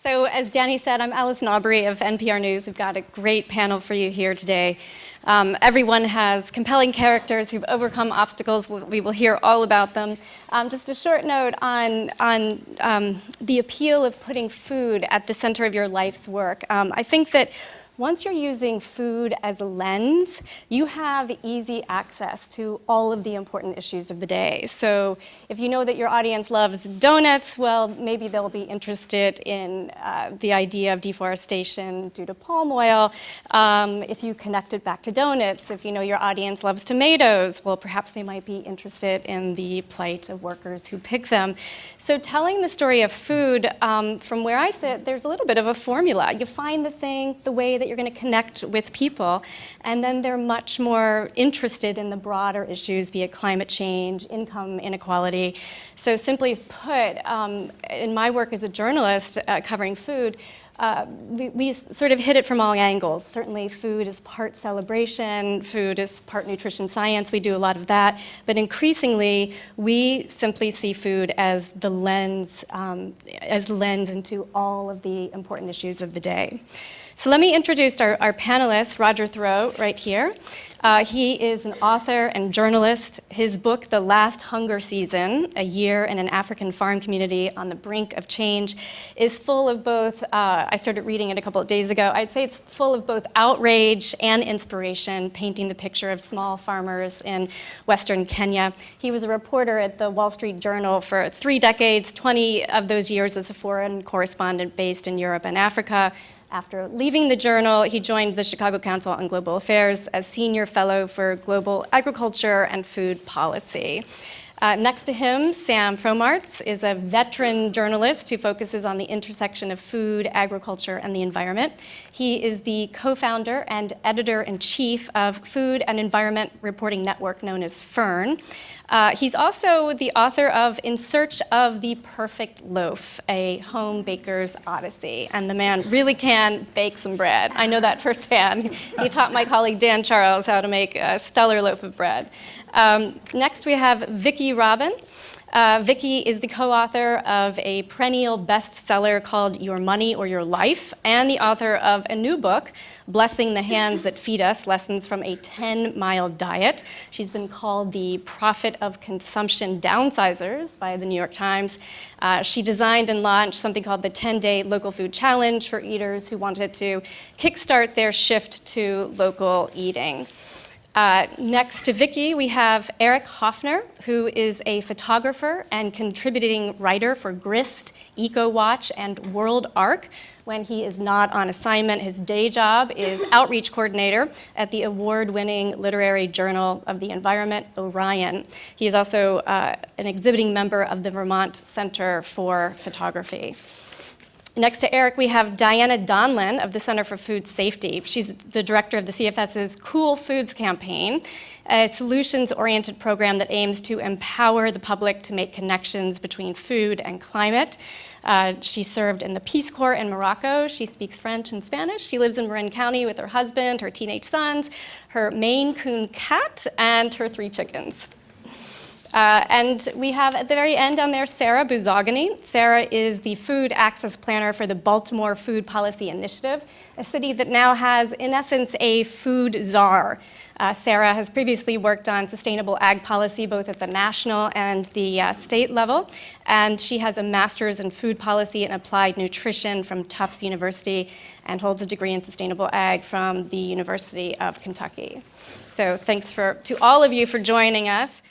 So as Danny said, I'm Allison Aubrey of NPR News. We've got a great panel for you here today. Everyone has compelling characters who've overcome obstacles. We will hear all about them. Just a short note on the appeal of putting food at the center of your life's work. I think that once you're using food as a lens, you have easy access to all of the important issues of the day. So if you know that your audience loves donuts, well, maybe they'll be interested in the idea of deforestation due to palm oil. If you connect it back to donuts, if you know your audience loves tomatoes, well, perhaps they might be interested in the plight of workers who pick them. So telling the story of food, from where I sit, there's a little bit of a formula. You find the thing, the way that you're going to connect with people, and then they're much more interested in the broader issues, be it climate change, income inequality. So simply put, in my work as a journalist covering food, we sort of hit it from all angles. Certainly food is part celebration, food is part nutrition science, we do a lot of that, but increasingly we simply see food as the lens into all of the important issues of the day. So let me introduce our panelist, Roger Thoreau, right here. He is an author and journalist. His book, The Last Hunger Season, A Year in an African Farm Community on the Brink of Change, is full of both, I started reading it a couple of days ago, I'd say it's full of both outrage and inspiration, painting the picture of small farmers in Western Kenya. He was a reporter at the Wall Street Journal for 3 decades, 20 of those years as a foreign correspondent based in Europe and Africa. After leaving the Journal, he joined the Chicago Council on Global Affairs as Senior Fellow for Global Agriculture and Food Policy. Next to him, Sam Frome is a veteran journalist who focuses on the intersection of food, agriculture, and the environment. He is the co-founder and editor-in-chief of Food and Environment Reporting Network known as FERN. He's also the author of In Search of the Perfect Loaf, a home baker's odyssey. And the man really can bake some bread. I know that firsthand. He taught my colleague Dan Charles how to make a stellar loaf of bread. Next we have Vicki Robin. Vicki is the co-author of a perennial bestseller called Your Money or Your Life, and the author of a new book, Blessing the Hands That Feed Us, Lessons from a 10-Mile Diet. She's been called the prophet of consumption downsizers by the New York Times. She designed and launched something called the 10-Day Local Food Challenge for eaters who wanted to kickstart their shift to local eating. Next to Vicki, we have Eric Hoffner, who is a photographer and contributing writer for Grist, EcoWatch, and World Arc. When he is not on assignment, his day job is outreach coordinator at the award-winning literary journal of the environment, Orion. He is also an exhibiting member of the Vermont Center for Photography. Next to Eric, we have Diana Donlin of the Center for Food Safety. She's the director of the CFS's Cool Foods campaign, a solutions-oriented program that aims to empower the public to make connections between food and climate. She served in the Peace Corps in Morocco. She speaks French and Spanish. She lives in Marin County with her husband, her teenage sons, her Maine Coon cat, and her 3 chickens. And we have at the very end on there Sarah Buzogany. Sarah is the food access planner for the Baltimore Food Policy Initiative, a city that now has, in essence, a food czar. Sarah has previously worked on sustainable ag policy both at the national and the state level, and she has a master's in food policy and applied nutrition from Tufts University and holds a degree in sustainable ag from the University of Kentucky. So thanks to all of you for joining us.